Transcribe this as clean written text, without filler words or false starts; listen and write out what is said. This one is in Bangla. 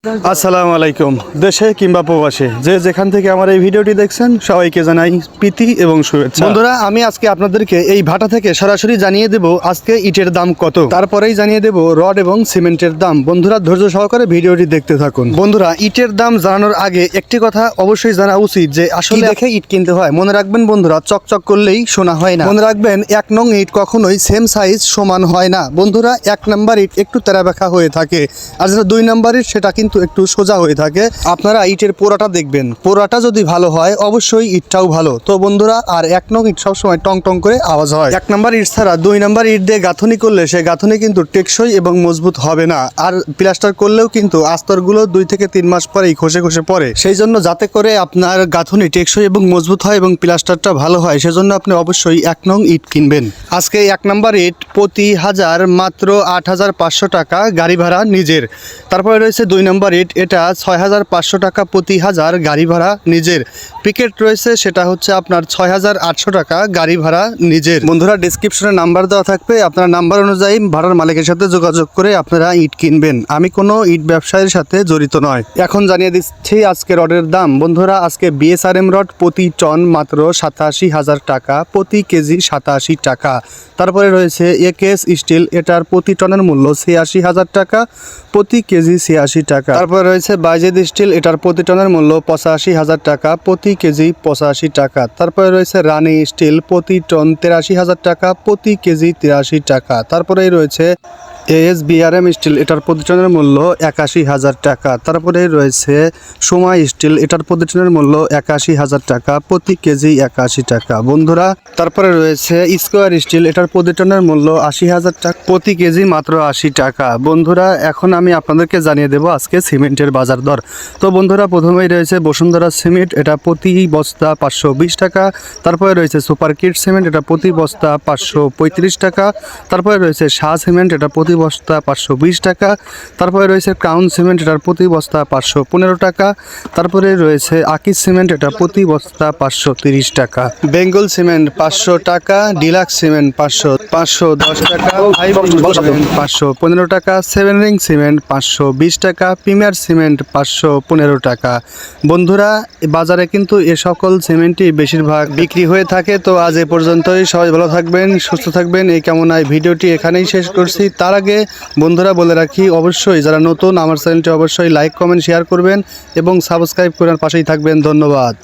আসসালামু আলাইকুম। দেশে কিংবা প্রবাসে যে যেখান থেকে আমার এই ভিডিওটি দেখছেন সবাইকে জানাই প্রীতি এবং শুভেচ্ছা। বন্ধুরা, আমি আজকে আপনাদেরকে এই ভাটা থেকে সরাসরি জানিয়ে দেব আজকে ইটের দাম কত, তারপরেই জানিয়ে দেব রড এবং সিমেন্টের দাম। বন্ধুরা, ধৈর্য সহকারে ভিডিওটি দেখতে থাকুন। বন্ধুরা, ইটের দাম জানানোর আগে একটি কথা অবশ্যই জানা উচিত যে আসলে দেখে ইট কিনতে হয়। মনে রাখবেন বন্ধুরা, চকচক করলেই সোনা হয় না। মনে রাখবেন, 1 নং ইট কখনোই সেম সাইজ সমান হয় না। বন্ধুরা, 1 নাম্বার ইট একটু তেরা বেঁকা হয়ে থাকে, আর যেটা 2 নাম্বার ইট সেটা কিন্তু একটু সোজা হয়ে থাকে। আপনারা ইটের পোড়াটা দেখবেন, পোড়াটা যদি ভালো হয় অবশ্যই ইটটাও ভালো। তো বন্ধুরা, আর 1 নং ইট সবসময় টং টং করে আওয়াজ হয়। 1 নাম্বার ইট ছাড়া 2 নাম্বার ইট দিয়ে গাঁথনি করলে সে গাঁথনি কিন্তু টেকসই এবং মজবুত হবে না। আর প্লাস্টার করলেও কিন্তু আস্তরগুলো 2 থেকে 3 মাস পরেই খসে খসে পড়ে। সেই জন্য যাতে করে আপনার গাঁথনি টেকসই এবং মজবুত হয় এবং প্লাস্টারটা ভালো হয়, সেজন্য আপনি অবশ্যই 1 নং ইট কিনবেন। আজকে 1 নাম্বার ইট প্রতি হাজার মাত্র 8,500 টাকা গাড়ি ভাড়া নিজের। তারপরে রয়েছে 2 নাম্বার ইট, এটা 6,500 টাকা প্রতি হাজার গাড়ি ভাড়া নিজের। পিকেট রয়েছে, সেটা হচ্ছে আপনার 6,800 টাকা গাড়ি ভাড়া নিজের। বন্ধুরা, ডেসক্রিপশনে নাম্বার দেওয়া থাকবে, আপনারা নাম্বার অনুযায়ী ভাড়ার মালিকের সাথে যোগাযোগ করে আপনারা ইট কিনবেন। আমি কোনো ইট ব্যবসায়ের সাথে জড়িত নয়। এখন জানিয়ে দিচ্ছি আজকে রডের দাম। বন্ধুরা, আজকে বিএসআরএম রড প্রতি টন মাত্র 87,000 টাকা, প্রতি কেজি 87 টাকা। তারপরে রয়েছে একেএস স্টিল, এটার প্রতি টনের মূল্য 86,000 টাকা, প্রতি কেজি 86 টাকা। তারপরে রয়েছে বাইজেদ স্টিল, এটার প্রতি টনের মূল্য 85,000 টাকা, প্রতি কেজি 85 টাকা। তারপরে রয়েছে রানী স্টিল, প্রতি টন 83,000 টাকা, প্রতি কেজি 83 টাকা। তারপরেই রয়েছে এএসবিআরএম স্টিল, এটার প্রতি টনের মূল্য 81,000 টাকা। তারপরে রয়েছে সময় স্টিল, এটার প্রতি টনের মূল্য 81,000 টাকা, প্রতি কেজি 81 টাকা। বন্ধুরা, তারপরে রয়েছে স্কোয়ার স্টিল, এটার প্রতি টনের মূল্য 80,000 টাকা, প্রতি কেজি মাত্র 80 টাকা। বন্ধুরা, এখন আমি আপনাদেরকে জানিয়ে দেব আজকে সিমেন্টের বাজার দর। তো বন্ধুরা, প্রথমেই রয়েছে বসুন্ধরা সিমেন্ট, এটা প্রতি বস্তা 520 টাকা। তারপরে রয়েছে সুপার কিট সিমেন্ট, এটা প্রতি বস্তা 535 টাকা। তারপরে রয়েছে শাহ সিমেন্ট, এটা প্রতি বস্তা 520 টাকা। তারপরে রয়েছে ক্রাউন সিমেন্ট, এটার প্রতি বস্তা 515 টাকা। তারপরে রয়েছে আকিজ সিমেন্ট, এটা প্রতি বস্তা 530 টাকা। বেঙ্গল সিমেন্ট 500 টাকা, ডিলাক্স সিমেন্ট 510 টাকা, 515 টাকা, 7 রিং সিমেন্ট 520 টাকা, প্রিমিয়ার সিমেন্ট 515 টাকা। বন্ধুরা, বাজারে কিন্তু এ সকল সিমেন্টই বেশিরভাগ বিক্রি হয়ে থাকে। তো আজ এ পর্যন্তই। সবাই ভালো থাকবেন, সুস্থ থাকবেন, এই কামনায় ভিডিওটি এখানেই শেষ করছি। তার আগে বন্ধুরা বলে রাখি, অবশ্যই যারা নতুন আমার চ্যানেলটি অবশ্যই লাইক কমেন্ট শেয়ার করবেন এবং সাবস্ক্রাইব করার পাশেই থাকবেন। ধন্যবাদ।